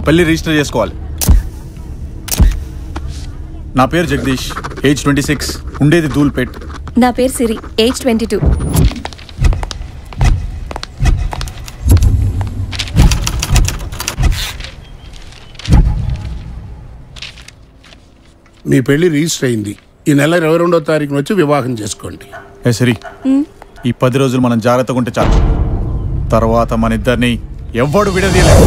పెళ్లి రిజిస్టర్ చేసుకోవాలి. నా పేరు జగదీష్, ఏజ్ 26, ఉండేది ధూల్పేట్. నా పేరు సిరి, ఏజ్ 22. మీ పెళ్లి రిజిస్టర్ అయింది. ఈ నెల 22వ తారీఖున వచ్చి వివాహం చేసుకోండి. ఏ సిరి, ఈ 10 రోజులు మనం జాగ్రత్తగా ఉంటే చాలు. తర్వాత మన ఇద్దరిని ఎవ్వడు విడదీయలేదు.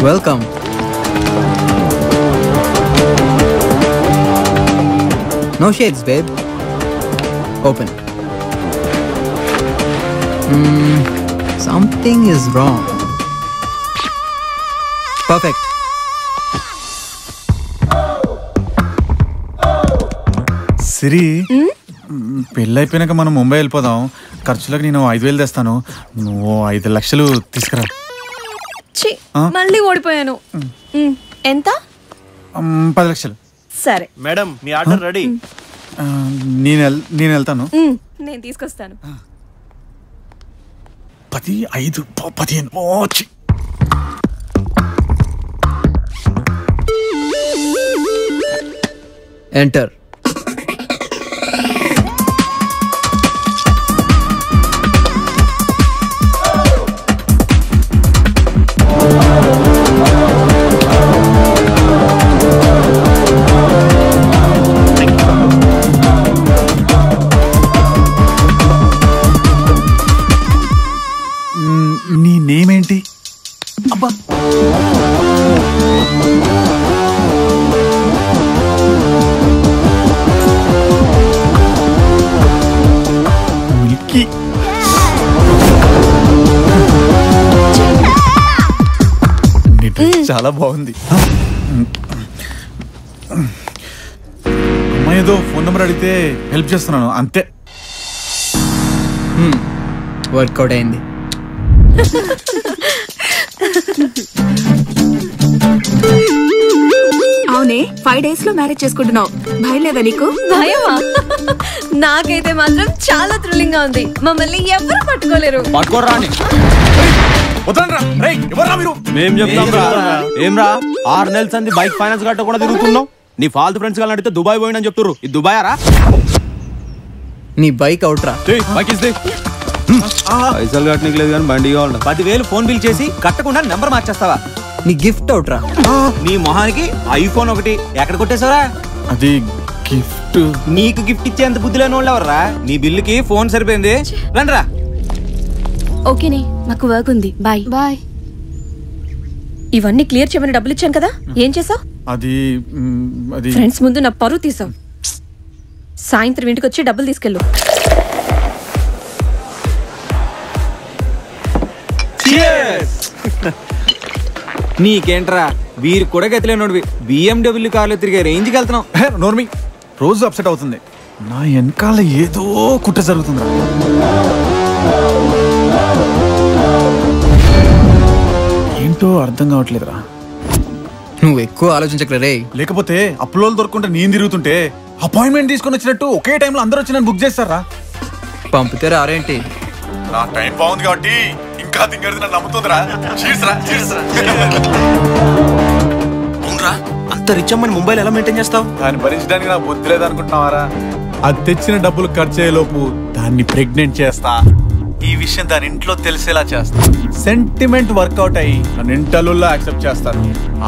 Welcome. No shades, babe. Open. Something is wrong. Perfect. సిరి, పెళ్ళి అయిపోయినాక మనం ముంబై వెళ్ళిపోదాం. ఖర్చులకు నేను 5,000 తెస్తాను, నువ్వు 5 లక్షలు తీసుకురా. మళ్ళీ ఓడిపోయాను. ఎంత? 10 లక్షలు. సరే మేడం, మీ ఆర్డర్ రెడీ. నేను వెళ్తాను. నేను తీసుకొస్తాను. 10, 5, 15. Enter. నీ నేమ్ ఏంటి? అబ్బా, మిల్కీ. చాలా బాగుంది. అమ్మాయి ఏదో ఫోన్ నెంబర్ అడిగితే హెల్ప్ చేస్తున్నాను అంతే. వర్కౌట్ అయింది. అవునే, 5 days లో మ్యారేజ్ చేసుకుంటున్నావు, భయం లేదా నీకు? భయమా? నాకైతే మాత్రం చాలా థ్రిల్లింగ్ గా ఉంది. మమ్మల్ని ఎవరు పట్టుకోలేరు. మేం చెప్తాం రా. ఏం రా, 6 నెలల సంది బైక్ ఫైనాన్స్ కట్టకుండా తిరుగుతున్నావు. నీ ఫాల్తు ఫ్రెండ్స్ గాని అడిగితే దుబాయ్ పోయినని చెప్తున్నారు. ఇది దుబాయ్ రా? నీ బైక్ అవుట్ రా. పైసలు కట్టనీయలేదు కానీ బండి కావాలి. 10,000 ఫోన్ బిల్ చేసి కట్టకుండా నెంబర్ మార్చేస్తావా? నీ గిఫ్ట్ అవుట్ రా. నీ మొహానికి ఐఫోన్ 1 ఎక్కడ కొట్టేశావరా? అది గిఫ్ట్. నీకు గిఫ్ట్ ఇచ్చేంత బుద్ధి లేని వాళ్ళు ఎవర్రా? నీ బిల్లుకి ఫోన్ సరిపోయింది, రండిరా. ఓకేనే, మాకు వర్క్ ఉంది. Bye bye. ఇవన్నీ క్లియర్ చేయమని డబ్బులు ఇచ్చాను కదా, ఏం చేసావు? అది ఫ్రెండ్స్ ముందు నా పరువు తీసావు. సాయంత్రం ఇంటికి వచ్చి డబ్బులు తీసుకెళ్ళు. నీకేంట్రా, వీరు కూడా గతిలేనోడివి. BMW కార్లో తిరిగే రేంజ్కి వెళ్తున్నావు. నోర్మి, రోజు అప్సెట్ అవుతుంది. నా వెనకాల ఏదో కుట్ర జరుగుతుంది. ఏంటో అర్థం కావట్లేదురా. నువ్వు ఎక్కువ ఆలోచించకలే రే. లేకపోతే అప్లోలు దొరుకుంటే నేను తిరుగుతుంటే అపాయింట్మెంట్ తీసుకొని వచ్చినట్టు ఒకే టైంలో అందరూ వచ్చి నన్ను బుక్ చేస్తారా? పంపితే రారేంటి? నా టైం బాగుంది కాబట్టి ఇంకా తింగడిది నన్ను నమ్ముతుందిరా. అవునరా, అంత రిచ్ అమ్మని ముంబైలో ఎలా మెయింటైన్ చేస్తావు? దాన్ని భరించడానికి నాకు బుద్ధి లేదనుకుంటున్నావారా? అది తెచ్చిన డబ్బులు ఖర్చు అయ్యేలోపు దాన్ని ప్రెగ్నెంట్ చేస్తా. ఈ విషయం దాని ఇంట్లో తెలిసేలా చేస్తా. సెంటిమెంట్ వర్కౌట్ అయ్యి నన్ను ఇంటర్వ్యూలో యాక్సెప్ట్ చేస్తాను.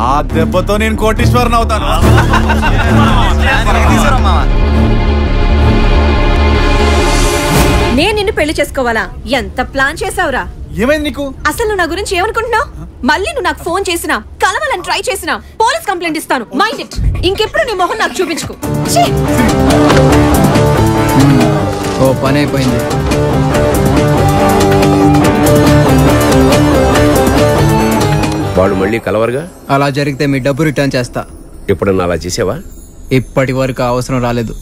ఆ దెబ్బతో నేను కోటీశ్వరన్ అవుతాను. నేను నిన్ను పెళ్లి చేసుకోవాలా? ఎంత ప్లాన్ చేసావురా? ఏమైంది నీకు? అసలు నువ్వు నా గురించి ఏమనుకుంటున్నావు? మళ్ళీ నువ్వు నాకు ఫోన్ చేసినా, కలవాలని ట్రై చేసినా పోలీస్ కంప్లైంట్ ఇస్తాను. Mind it. ఇంకెప్పుడు నీ మొహం నాకు చూపించుకో. ఓ పని అయిపోయింది. వాళ్ళు మళ్ళీ కలవరుగా? అలా జరిగితే మీ డబ్బు రిటర్న్ చేస్తా. ఎప్పుడన్నా అలా చేసావా? ఇప్పటి వరకు అవసరం రాలేదు.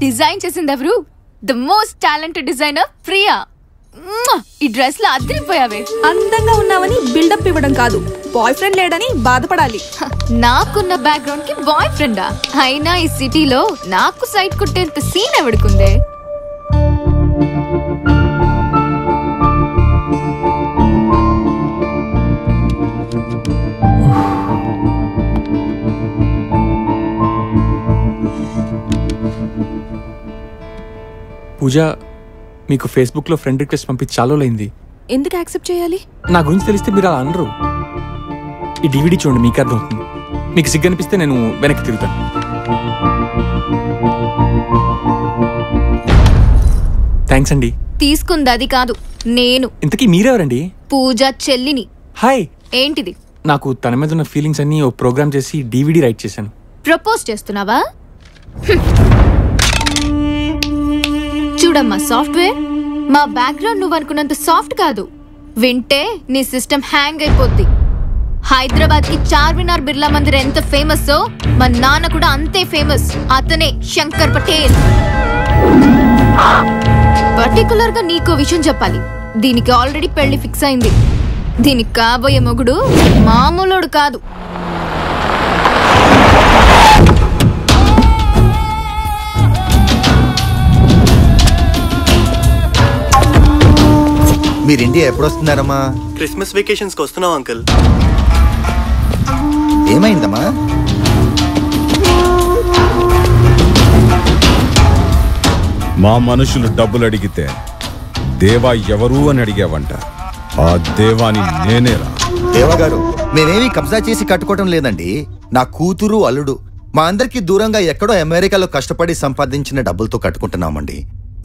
డిజైన్ చేసింది ఎవరు? The most talented designer Priya. ఈ డ్రెస్ లో అదిరిపోయావే. అందంగా ఉన్నావని బిల్డప్ ఇవ్వడం కాదు, బాయ్ ఫ్రెండ్ లేడని బాధపడాలి. నాకున్న బ్యాక్గ్రౌండ్ కి బాయ్ ఫ్రెండా? అయినా ఈ సిటీలో నాకు సైట్ కుట్టేంత సీన్ ఎవడుకుందే? పూజ, మీకు ఫేస్బుక్లో ఫ్రెండ్ రిక్వెస్ట్ పంపించి చాలా అయింది. ఎందుకు యాక్సెప్ట్ చేయాలి? నా గురించి తెలిస్తే మీరు అలా అనరు. ఈ డివిడీ చూడండి, మీకు అర్థమవుతుంది. మీకు సిగ్గు అనిపిస్తే నేను వెనక్కి తిరుగుతాను. థ్యాంక్స్ అండి. తీసుకుంది అది కాదు, నేను. ఇంతకీ మీరెవరండి? పూజ చెల్లిని. హాయ్. ఏంటిది? నాకు తన మీద ఉన్న ఫీలింగ్స్ అన్ని ఓ ప్రోగ్రామ్ చేసి డివిడీ రైట్ చేశాను. ప్రపోజ్ చేస్తున్నావా? చూడమ్మా సాఫ్ట్వేర్, మా బ్యాక్గ్రౌండ్ నువ్వు అనుకున్నంత సాఫ్ట్ కాదు. వింటే నీ సిస్టమ్ హ్యాంగ్ అయిపోద్ది. హైదరాబాద్ కి చార్మినార్ బిర్లా మందిర్ ఎంత ఫేమస్, మా నాన్న కూడా అంతే ఫేమస్. అతనే శంకర్ పటేల్. పర్టికులర్ గా నీకో విషయం చెప్పాలి. దీనికి ఆల్రెడీ పెళ్లి ఫిక్స్ అయింది. దీనికి కాబోయే మొగుడు మామూలుడు కాదు. మీరు ఇండియా ఎప్పుడు వస్తున్నారమ్మా? క్రిస్మస్ వెకేషన్స్ కి వస్తున్నాం అంకుల్. ఏమైందమ్మా? మా మనుషులు డబ్బులు అడిగితే దేవా ఎవరు అని అడిగావంట. ఆ దేవాని నేనేరా. దేవా గారు, మేమేమీ కబ్జా చేసి కట్టుకోవటం లేదండి. నా కూతురు అల్లుడు మా అందరికి దూరంగా ఎక్కడో అమెరికాలో కష్టపడి సంపాదించిన డబ్బులతో కట్టుకుంటున్నామండి.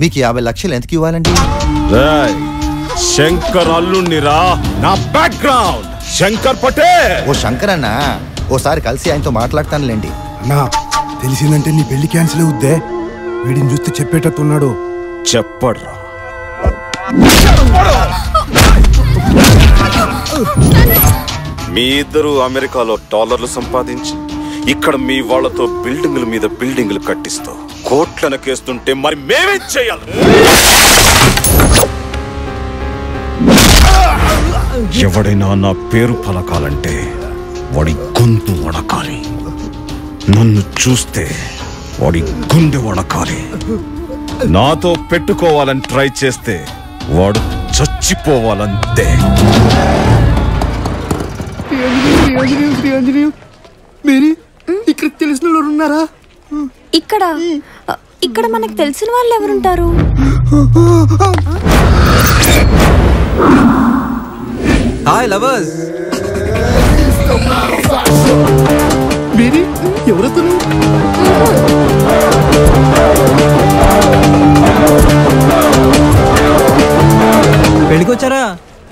మీకు 50 లక్షలు ఎందుకు ఇవ్వాలండి? శంకర్ అల్లుణ్ణిరా. నా బ్యాక్గ్రౌండ్ శంకర్ పటేల్. ఓ శంకర్ అన్నా, ఓసారి కలిసి ఆయనతో మాట్లాడతానులేండి. అన్నా, తెలిసిందంటే నీ పెళ్లి క్యాన్సిల్ అవుద్దే. వీడిని చూస్తే చెప్పేటట్టున్నాడు. చెప్పడ్రా. మీ ఇద్దరు అమెరికాలో డాలర్లు సంపాదించి ఇక్కడ మీ వాళ్లతో బిల్డింగుల మీద బిల్డింగులు కట్టిస్తూ కోట్లనకేస్తుంటే మరి మేమేం చేయాలి? ఎవడైనా నా పేరు పలకాలంటే వాడి గొంతు వడకాలి. నన్ను చూస్తే వాడి గుండె వడకాలి. నాతో పెట్టుకోవాలని ట్రై చేస్తే వాడు చచ్చిపోవాలంతే. ఇక్కడ తెలిసిన వాళ్ళు ఉన్నారా? ఇక్కడ మనకు తెలిసిన వాళ్ళు ఎవరుంటారు? Hi lovers. మేరీ, ఎవరతను? పెళ్ళికి వచ్చారా?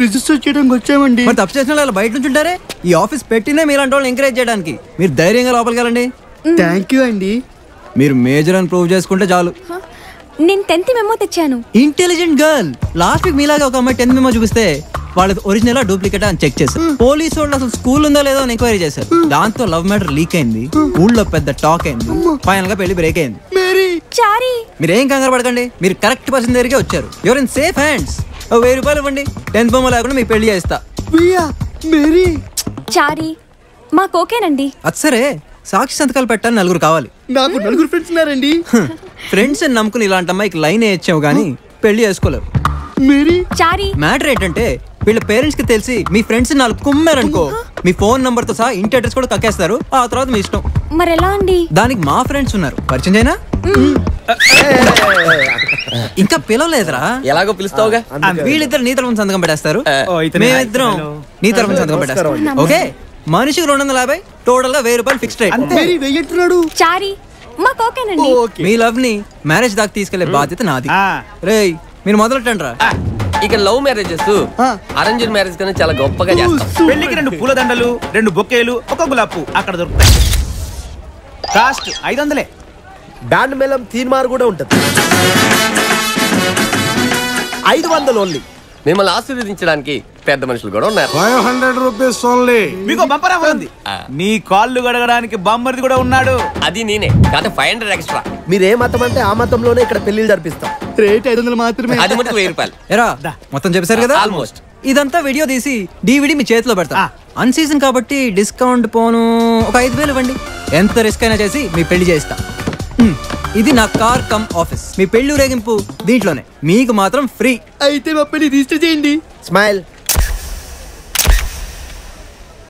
రిజిస్టర్ చేయడానికి వచ్చామండి. మరి తప్పు చేసిన వాళ్ళు బయట నుంచి ఉంటారే. ఈ ఆఫీస్ పెట్టినే మీలాంటి వాళ్ళని ఎంకరేజ్ చేయడానికి. మీరు ధైర్యంగా లోపలికి వెళ్ళండి. థ్యాంక్ యూ అండి. మీరు మేజర్ అని ప్రూవ్ చేసుకుంటే చాలు. నేను 10th మెమో తెచ్చాను. Intelligent girl. లాస్ట్ వీక్ మీలాగా ఒక అమ్మాయి 10th మెమో చూపిస్తే వాళ్ళది ఒరిజినల్ డూప్లికేట్ అని చెక్ చేశారు. పోలీసు వాళ్ళు అసలు స్కూల్ ఉందో లేదో అని ఎంక్వైరీ చేశారు. దాంతో లవ్ మ్యాటర్ లీక్ అయింది. ఊళ్ళో పెద్ద టాక్ అయింది. ఫైనల్ గా పెళ్లి బ్రేక్ అయింది. మీరేం కంగారు పడకండి. మీరు కరెక్ట్ పర్సన్ దగ్గరికి వచ్చారు. Your in safe hands. 1000 రూపాయలు ఇవ్వండి. 10th మెమో లేకుండా మీ పెళ్లి చేస్తా. చారీ, మాకు ఓకేనండి. అది సరే, సాక్షి సంతకాలు పెట్టాలని 4 కావాలి. నాకు 4 ఫ్రెండ్స్ ఉన్నారండి. ఫ్రెండ్స్ అని నమ్ముకుని ఇలాంటి అమ్మాయికి లైన్ వేయచ్చావు గానీ పెళ్లి చేసుకోలేవు. చారీ మ్యాటర్ ఏంటంటే వీళ్ళ పేరెంట్స్ కి తెలిసి మీ ఫ్రెండ్స్ 4 కుమ్మారనుకో మీ ఫోన్ నంబర్ తో సహా ఇంటి అడ్రస్ కూడా కక్కేస్తారు. ఆ తర్వాత మీ ఇష్టం. మరి ఎలా అండి? దానికి మా ఫ్రెండ్స్ ఉన్నారు, పరిచయం చేయనా? ఇంకా పిలవలేదురా. ఎలాగో పిలుస్తావుగా. వీళ్ళిద్దరు నీ తరఫున సంతకం పెట్టేస్తారు, మేమిద్దరం నీ తరఫున సంతకం పెట్టేస్తాం. ఓకే, మనిషికి 250, టోటల్ గా 1000 రూపాయలు ఫిక్స్డ్ రేట్. చారీ మాకు ఓకేనండి. మీ లవ్ ని మ్యారేజ్ దాకా తీసుకెళ్లే బాధ్యత నాది. రేయ్ మీరు మొదలెట్టండి రా. ఇక లవ్ మ్యారేజెస్ అరేంజ్డ్ మ్యారేజ్ కన్నా చాలా గొప్పగా చేస్తాం. పెళ్లికి 2 పూలదండలు, 2 బొకేలు, 1 గులాబ్ అక్కడ దొరుకుతాయి. కాస్ట్ 500. బ్యాండ్ మేళం తీర్మార్ కూడా ఉంటుంది. 500 ఓన్లీ. మిమ్మల్ని ఆశీర్వదించడానికి పెద్ద మనుషులు కూడా ఉన్నారు. 500 రూపీస్ ఓన్లీ. మీకు బంపర్ ఆఫర్ ఉంది. మీ కాళ్ళు గడగడానికి బొమ్మరిది కూడా ఉన్నాడు. అది నేనే కాదు 500 ఎక్స్ట్రా. మీరు ఏ మతం అంటే ఆ మతంలోనే ఇక్కడ పెళ్లిళ్ళు జరిపిస్తాం. రేట్ 500 మాత్రమే. అది మటుకు 1000 రూపాయలు. ఎరా మొత్తం చెప్పేశారు కదా. ఆల్మోస్ట్. ఇదంతా వీడియో తీసి DVD మీ చేతిలో పెడతా. అన్ సీజన్ కాబట్టి డిస్కౌంట్ పోను ఒక 5000 ఇవ్వండి. ఎంత రిస్క్ అయినా చేసి మీ పెళ్లి చేస్తా. ఇది నా కార్ కమ్ ఆఫీస్. మీ పెళ్లి ఊరేగింపు దీంట్లోనే, మీకు మాత్రం ఫ్రీ. అయితే మా పెళ్లి రిజిస్టర్ చేయండి. స్మైల్.